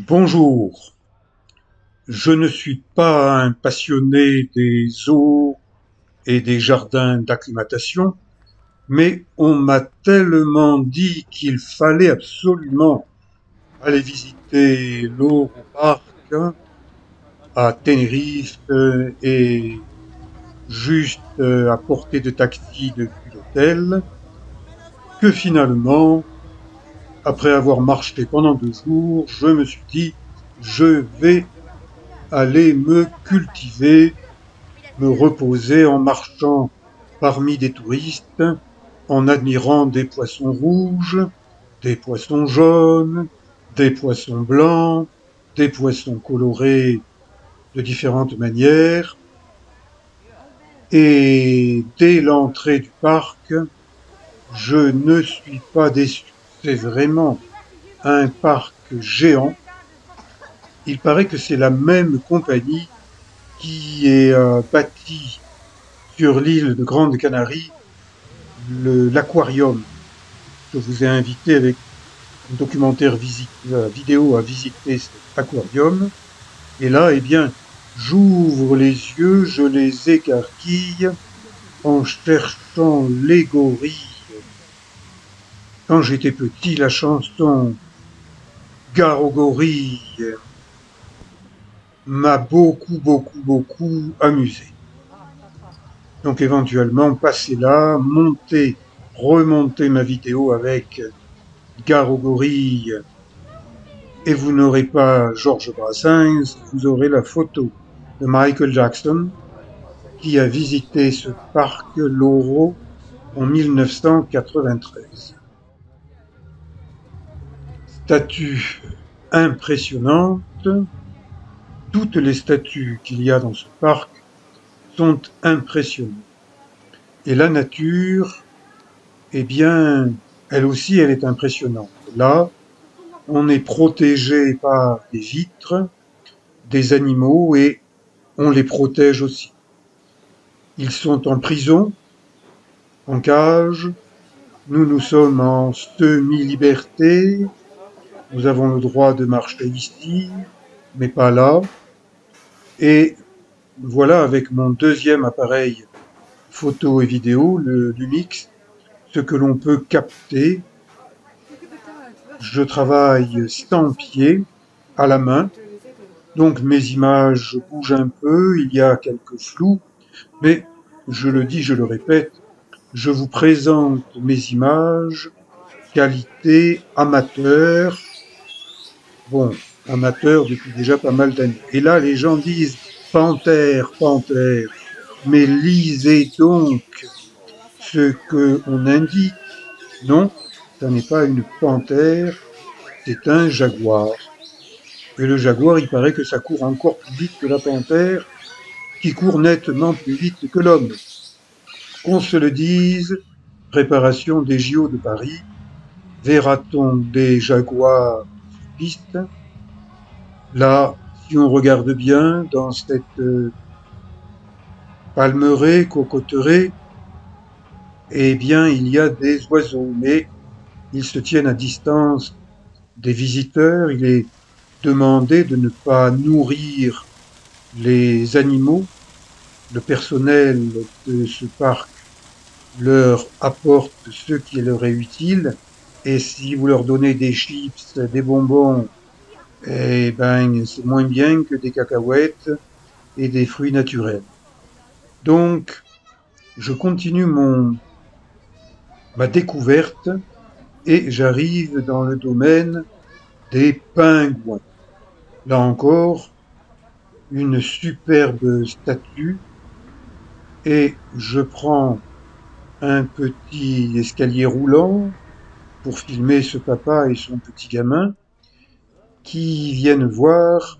Bonjour, je ne suis pas un passionné des zoos et des jardins d'acclimatation, mais on m'a tellement dit qu'il fallait absolument aller visiter l'Oro Park à Tenerife et juste à portée de taxi depuis l'hôtel, que finalement, après avoir marché pendant 2 jours, je me suis dit, je vais aller me cultiver, me reposer en marchant parmi des touristes, en admirant des poissons rouges, des poissons jaunes, des poissons blancs, des poissons colorés de différentes manières. Et dès l'entrée du parc, je ne suis pas déçu. C'est vraiment un parc géant. Il paraît que c'est la même compagnie qui est bâtie sur l'île de Grande Canarie l'aquarium. Je vous ai invité avec un documentaire vidéo à visiter cet aquarium. Et là, eh bien, j'ouvre les yeux, je les écarquille en cherchant les gorilles. Quand j'étais petit, la chanson Gare aux gorilles m'a beaucoup amusé. Donc éventuellement, passer là, remonter ma vidéo avec Gare aux gorilles, et vous n'aurez pas Georges Brassens, vous aurez la photo de Michael Jackson qui a visité ce parc Loro en 1993. Statue impressionnante, toutes les statues qu'il y a dans ce parc sont impressionnantes. Et la nature, eh bien, elle aussi, elle est impressionnante. Là, on est protégé par des vitres, des animaux, et on les protège aussi. Ils sont en prison, en cage. Nous sommes en semi-liberté. Nous avons le droit de marcher ici, mais pas là. Et voilà, avec mon deuxième appareil photo et vidéo, le Lumix, ce que l'on peut capter. Je travaille sans pied, à la main. Donc mes images bougent un peu, il y a quelques flous, mais je le dis, je le répète, je vous présente mes images, qualité amateur, bon, amateur depuis déjà pas mal d'années. Et là, les gens disent panthère, panthère, mais lisez donc ce que on indique. Non, ça n'est pas une panthère, c'est un jaguar. Et le jaguar, il paraît que ça court encore plus vite que la panthère, qui court nettement plus vite que l'homme. Qu'on se le dise, préparation des JO de Paris, verra-t-on des jaguars sur piste? Là, si on regarde bien dans cette palmeraie, cocotteraie, eh bien, il y a des oiseaux, mais ils se tiennent à distance des visiteurs. Il est demandé de ne pas nourrir les animaux. Le personnel de ce parc leur apporte ce qui leur est utile. Et si vous leur donnez des chips, des bonbons, eh ben, c'est moins bien que des cacahuètes et des fruits naturels. Donc, je continue ma découverte et j'arrive dans le domaine des pingouins. Là encore, une superbe statue et je prends un petit escalier roulant pour filmer ce papa et son petit gamin qui viennent voir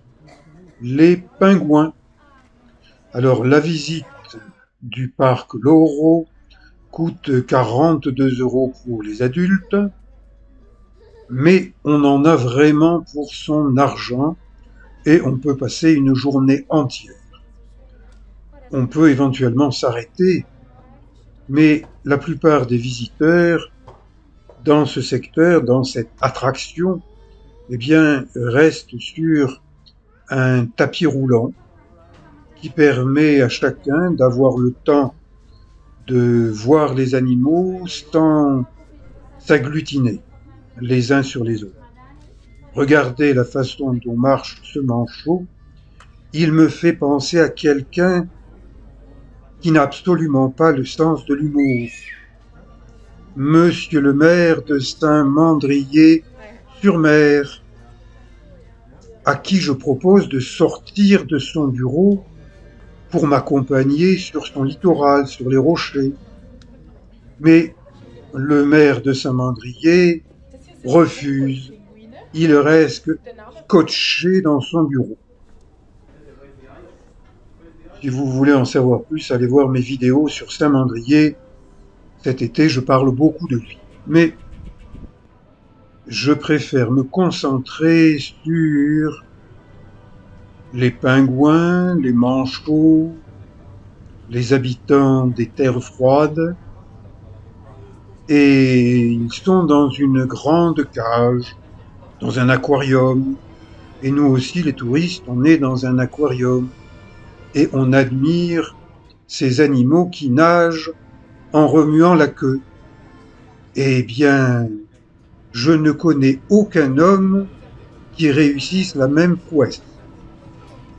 les pingouins. Alors, la visite du parc Loro coûte 42 € pour les adultes, mais on en a vraiment pour son argent et on peut passer une journée entière. On peut éventuellement s'arrêter, mais la plupart des visiteurs dans ce secteur, dans cette attraction, eh bien, reste sur un tapis roulant qui permet à chacun d'avoir le temps de voir les animaux sans s'agglutiner les uns sur les autres. Regardez la façon dont marche ce manchot, il me fait penser à quelqu'un qui n'a absolument pas le sens de l'humour. Monsieur le maire de Saint-Mandrier-sur-Mer, à qui je propose de sortir de son bureau pour m'accompagner sur son littoral, sur les rochers. Mais le maire de Saint-Mandrier refuse. Il reste scotché dans son bureau. Si vous voulez en savoir plus, allez voir mes vidéos sur Saint-Mandrier. Cet été, je parle beaucoup de lui. Mais je préfère me concentrer sur les pingouins, les manchots, les habitants des terres froides. Et ils sont dans une grande cage, dans un aquarium. Et nous aussi, les touristes, on est dans un aquarium. Et on admire ces animaux qui nagent en remuant la queue. Eh bien, je ne connais aucun homme qui réussisse la même prouesse.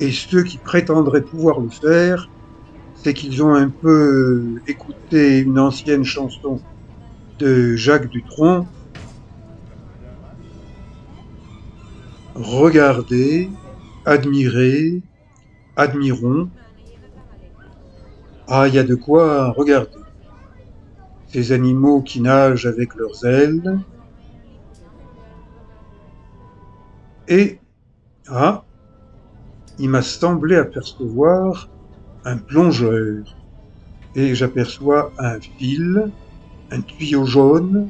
Et ceux qui prétendraient pouvoir le faire, c'est qu'ils ont un peu écouté une ancienne chanson de Jacques Dutronc. Regardez, admirez, admirons. Ah, il y a de quoi regarder. Ces animaux qui nagent avec leurs ailes. Et, il m'a semblé apercevoir un plongeur. Et j'aperçois un fil, un tuyau jaune,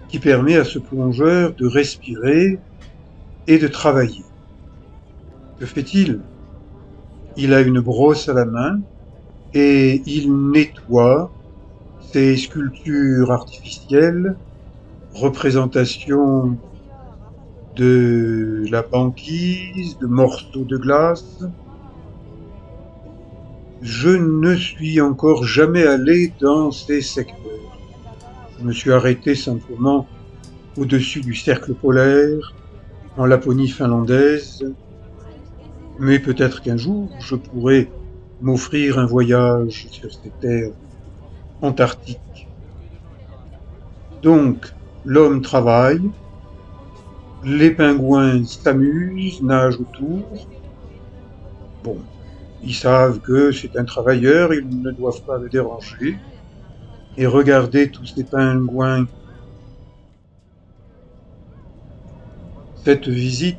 qui permet à ce plongeur de respirer et de travailler. Que fait-il? Il a une brosse à la main et il nettoie ces sculptures artificielles, représentations de la banquise, de morceaux de glace. Je ne suis encore jamais allé dans ces secteurs. Je me suis arrêté simplement au-dessus du cercle polaire, en Laponie finlandaise, mais peut-être qu'un jour je pourrai m'offrir un voyage sur ces terres antarctiques. Donc, l'homme travaille, les pingouins s'amusent, nagent autour. Bon, ils savent que c'est un travailleur, ils ne doivent pas le déranger. Et regardez tous ces pingouins. Cette visite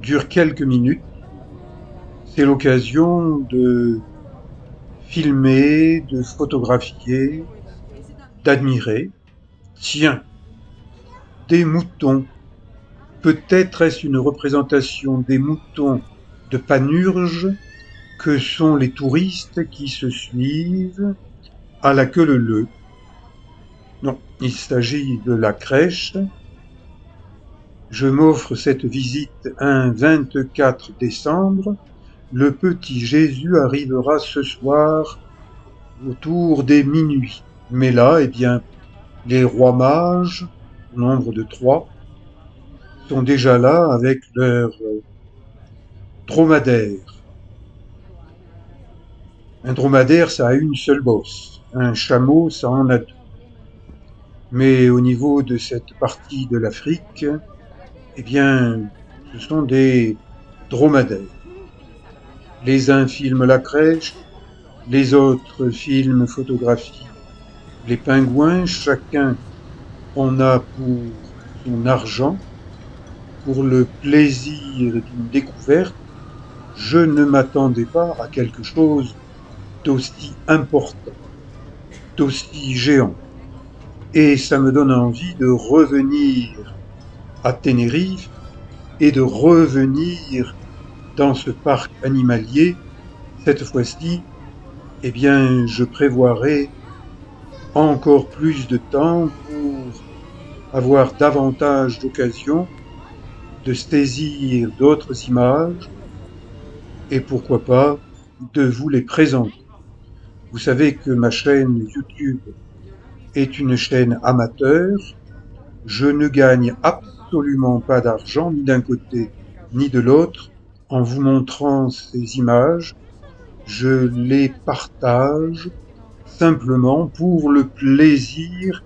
dure quelques minutes. C'est l'occasion de filmer, de photographier, d'admirer. Tiens, des moutons. Peut-être est-ce une représentation des moutons de Panurge que sont les touristes qui se suivent à la queue leu-leu. Non, il s'agit de la crèche. Je m'offre cette visite un 24 décembre. Le petit Jésus arrivera ce soir autour des minuit. Mais là, eh bien, les rois mages, au nombre de 3, sont déjà là avec leur dromadaire. Un dromadaire, ça a une seule bosse. Un chameau, ça en a 2. Mais au niveau de cette partie de l'Afrique, eh bien, ce sont des dromadaires. Les uns filment la crèche, les autres filment, photographient les pingouins. Chacun en a pour son argent, pour le plaisir d'une découverte. Je ne m'attendais pas à quelque chose d'aussi important, d'aussi géant. Et ça me donne envie de revenir à Tenerife et de revenir dans ce parc animalier. Cette fois-ci, eh bien, je prévoirai encore plus de temps pour avoir davantage d'occasions de saisir d'autres images et pourquoi pas de vous les présenter. Vous savez que ma chaîne YouTube est une chaîne amateur. Je ne gagne absolument pas d'argent, ni d'un côté ni de l'autre, en vous montrant ces images. Je les partage simplement pour le plaisir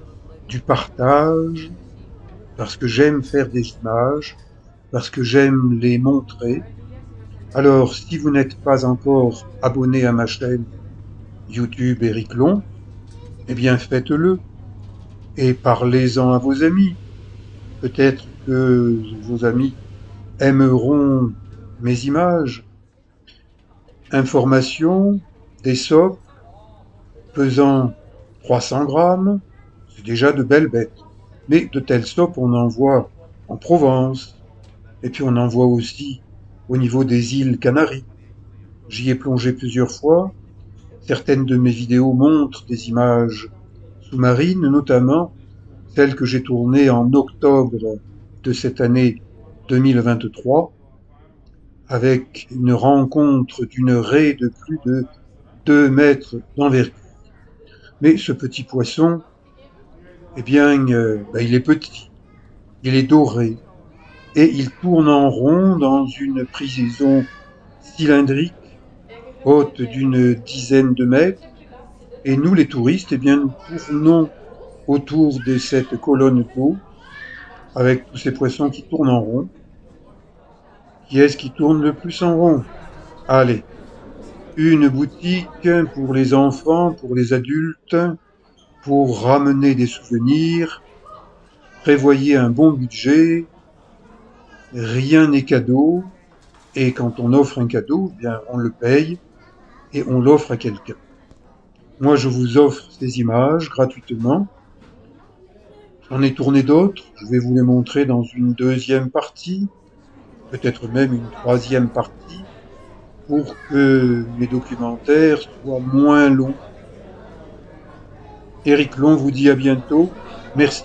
du partage, parce que j'aime faire des images, parce que j'aime les montrer. Alors, si vous n'êtes pas encore abonné à ma chaîne YouTube Éric Long, eh bien faites-le et parlez-en à vos amis. Peut-être que vos amis aimeront mes images. Information, des sopes pesant 300 grammes, c'est déjà de belles bêtes. Mais de telles sopes, on en voit en Provence, et puis on en voit aussi au niveau des îles Canaries. J'y ai plongé plusieurs fois. Certaines de mes vidéos montrent des images sous-marines, notamment celle que j'ai tournée en octobre de cette année 2023, avec une rencontre d'une raie de plus de 2 mètres d'envergure. Mais ce petit poisson, eh bien, il est petit, il est doré, et il tourne en rond dans une prison cylindrique, haute d'une dizaine de mètres, et nous, les touristes, eh bien, nous tournons autour de cette colonne d'eau, avec tous ces poissons qui tournent en rond. Qui est-ce qui tourne le plus en rond? Allez, une boutique pour les enfants, pour les adultes, pour ramener des souvenirs. Prévoyez un bon budget, rien n'est cadeau, et quand on offre un cadeau, eh bien on le paye et on l'offre à quelqu'un. Moi, je vous offre ces images gratuitement. J'en ai tourné d'autres, je vais vous les montrer dans une deuxième partie, peut-être même une troisième partie, pour que mes documentaires soient moins longs. Éric Long vous dit à bientôt. Merci.